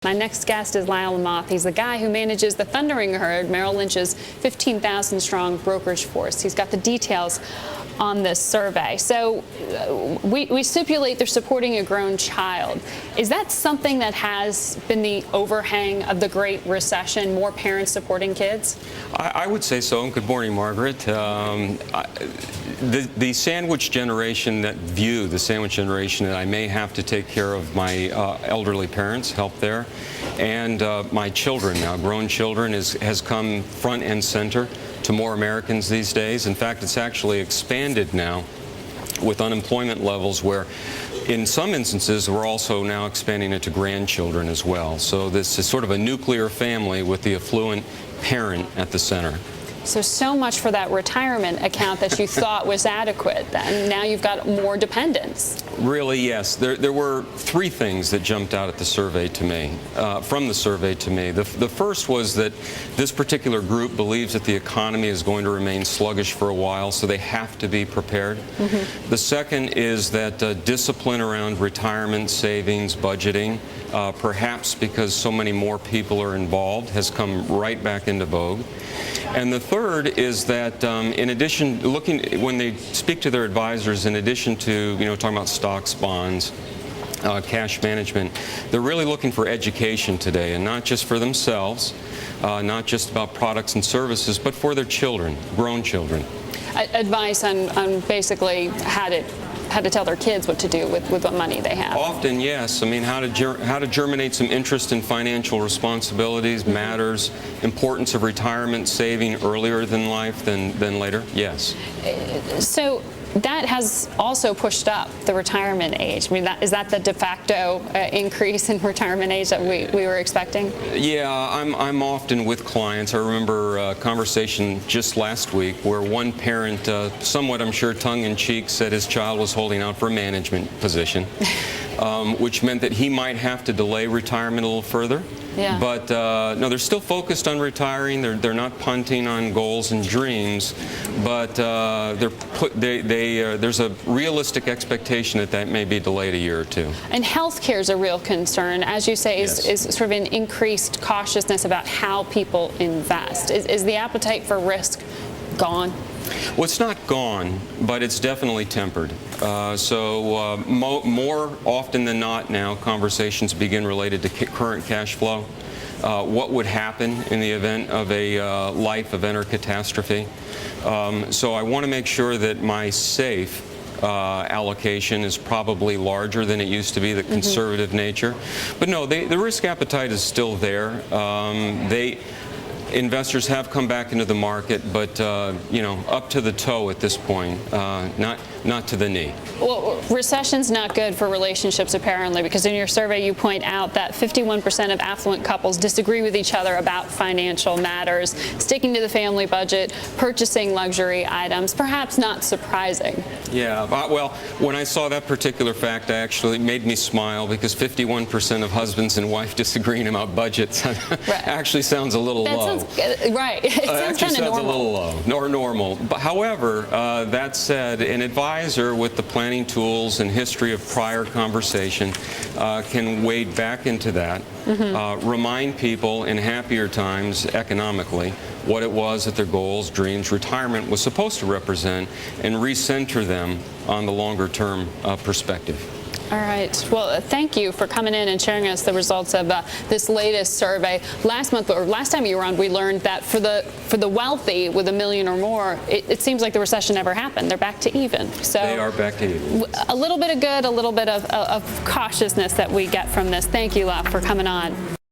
My next guest is Lyle LaMothe. He's the guy who manages the thundering herd, Merrill Lynch's 15,000-strong brokerage force. He's got the details on this survey. So we stipulate they're supporting a grown child. Is that something that has been the overhang of the Great Recession, more parents supporting kids? I would say so. Good morning, Margaret. The sandwich generation that I may have to take care of my elderly parents, help there, and my children, now grown children, has come front and center to more Americans these days. In fact, it's actually expanded now with unemployment levels where in some instances we're also now expanding it to grandchildren as well. So this is sort of a nuclear family with the affluent parent at the center. So much for that retirement account that you thought was adequate. Then now you've got more dependents. Really, yes. There were three things that jumped out at the survey to me, from the survey to me. The first was that this particular group believes that the economy is going to remain sluggish for a while, so they have to be prepared. The second is that discipline around retirement savings, budgeting, perhaps because so many more people are involved, has come right back into vogue. And the third is that in addition, when they speak to their advisors, in addition to talking about stocks, bonds, cash management, they're really looking for education today, and not just for themselves, not just about products and services, but for their children, grown children. Advice on basically how to tell their kids what to do with what money they have. Often, yes. I mean, how to germinate some interest in financial responsibilities, matters, importance of retirement saving earlier than life than later. Yes. So that has also pushed up the retirement age. I mean, is that the de facto increase in retirement age that we were expecting? Yeah, I'm often with clients. I remember a conversation just last week where one parent, somewhat I'm sure tongue-in-cheek, said his child was holding out for a management position, which meant that he might have to delay retirement a little further. Yeah. But no, they're still focused on retiring. They're not punting on goals and dreams, but there's a realistic expectation that may be delayed a year or two. And healthcare is a real concern, as you say, is sort of an increased cautiousness about how people invest. Is the appetite for risk gone? Well, it's not gone, but it's definitely tempered. More often than not now, conversations begin related to current cash flow. What would happen in the event of a life event or catastrophe? So I want to make sure that my safe allocation is probably larger than it used to be, the conservative nature. But no, the risk appetite is still there. Investors have come back into the market, but up to the toe at this point, not to the knee. Well, recession's not good for relationships, apparently, because in your survey you point out that 51% of affluent couples disagree with each other about financial matters, sticking to the family budget, purchasing luxury items. Perhaps not surprising. Yeah, well, when I saw that particular fact, actually made me smile, because 51% of husbands and wife disagreeing about budgets actually sounds a little low. Right. It sounds kind of normal. A little low, or normal. But however, that said, an advisor with the planning tools and history of prior conversation can wade back into that, remind people in happier times economically what it was that their goals, dreams, retirement was supposed to represent, and recenter them on the longer-term perspective. All right. Well, thank you for coming in and sharing us the results of this latest survey. Last time you were on, we learned that for the wealthy with $1 million or more, it seems like the recession never happened. They're back to even. So they are back to even. A little bit of good, a little bit of cautiousness that we get from this. Thank you, Lyle, for coming on.